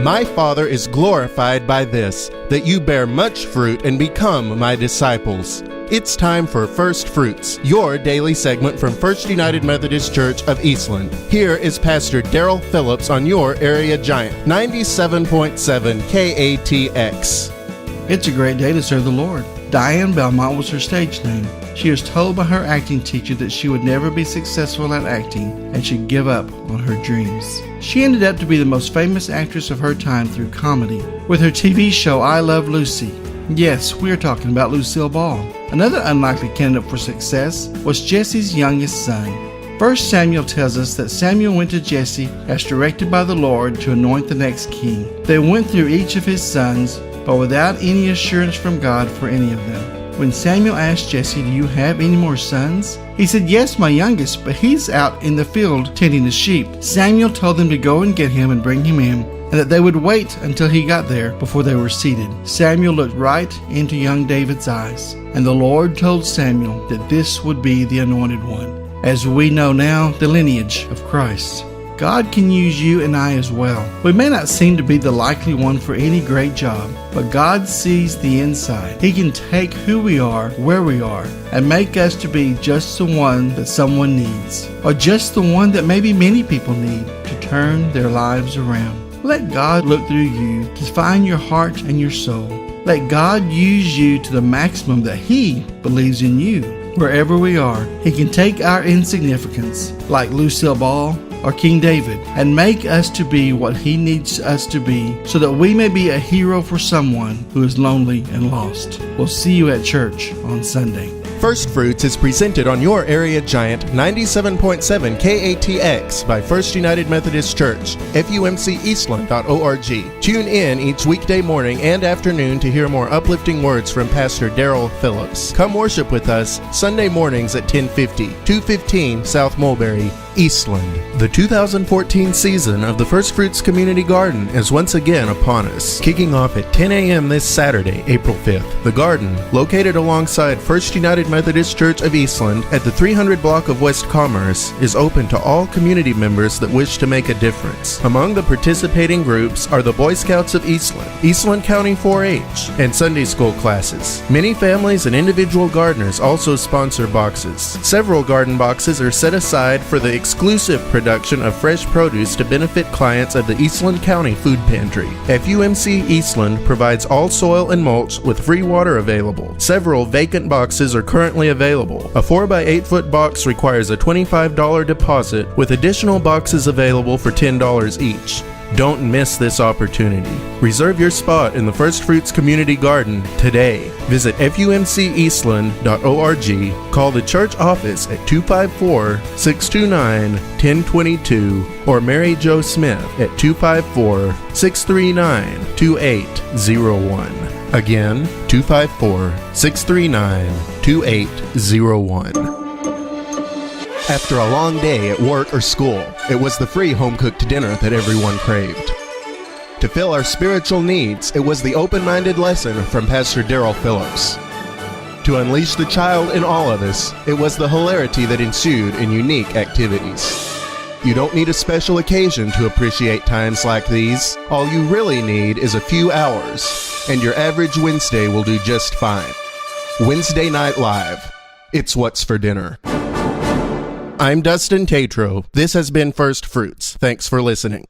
My Father is glorified by this, that you bear much fruit and become my disciples. It's time for First Fruits, your daily segment from First United Methodist Church of Eastland. Here is Pastor Darrel Phillips on your area giant, 97.7 KATX. It's a great day to serve the Lord. Diane Belmont was her stage name. She was told by her acting teacher that she would never be successful at acting and should give up on her dreams. She ended up to be the most famous actress of her time through comedy, with her TV show I Love Lucy. Yes, we're talking about Lucille Ball. Another unlikely candidate for success was Jesse's youngest son. 1 Samuel tells us that Samuel went to Jesse as directed by the Lord to anoint the next king. They went through each of his sons, but without any assurance from God for any of them. When Samuel asked Jesse, "Do you have any more sons?" he said, "Yes, my youngest, but he's out in the field tending the sheep." Samuel told them to go and get him and bring him in, and that they would wait until he got there before they were seated. Samuel looked right into young David's eyes, and the Lord told Samuel that this would be the anointed one. As we know now, the lineage of Christ. God can use you and I as well. We may not seem to be the likely one for any great job, but God sees the inside. He can take who we are, where we are, and make us to be just the one that someone needs, or just the one that maybe many people need to turn their lives around. Let God look through you to find your heart and your soul. Let God use you to the maximum that He believes in you. Wherever we are, He can take our insignificance, like Lucille Ball or King David, and make us to be what He needs us to be, so that we may be a hero for someone who is lonely and lost. We'll see you at church on Sunday. First Fruits is presented on your area giant, 97.7 KATX by First United Methodist Church, FUMCEastland.org. Tune in each weekday morning and afternoon to hear more uplifting words from Pastor Darrel Phillips. Come worship with us Sunday mornings at 10:50, 215 South Mulberry, Eastland. The 2014 season of the First Fruits Community Garden is once again upon us, kicking off at 10 a.m. this Saturday, April 5th. The garden, located alongside First United Methodist Church of Eastland at the 300 block of West Commerce, is open to all community members that wish to make a difference. Among the participating groups are the Boy Scouts of Eastland, Eastland County 4-H, and Sunday school classes. Many families and individual gardeners also sponsor boxes. Several garden boxes are set aside for the exclusive production of fresh produce to benefit clients of the Eastland County Food Pantry. FUMC Eastland provides all soil and mulch with free water available. Several vacant boxes are currently available. A 4x8 foot box requires a $25 deposit, with additional boxes available for $10 each. Don't miss this opportunity. Reserve your spot in the First Fruits Community Garden today. Visit FUMCEastland.org. Call the church office at 254-629-1022 or Mary Jo Smith at 254-639-2801. Again, 254-639-2801. After a long day at work or school, it was the free home-cooked dinner that everyone craved. To fill our spiritual needs, it was the open-minded lesson from Pastor Darrel Phillips. To unleash the child in all of us, it was the hilarity that ensued in unique activities. You don't need a special occasion to appreciate times like these. All you really need is a few hours, and your average Wednesday will do just fine. Wednesday Night Live. It's what's for dinner. I'm Dustin Tatro. This has been First Fruits. Thanks for listening.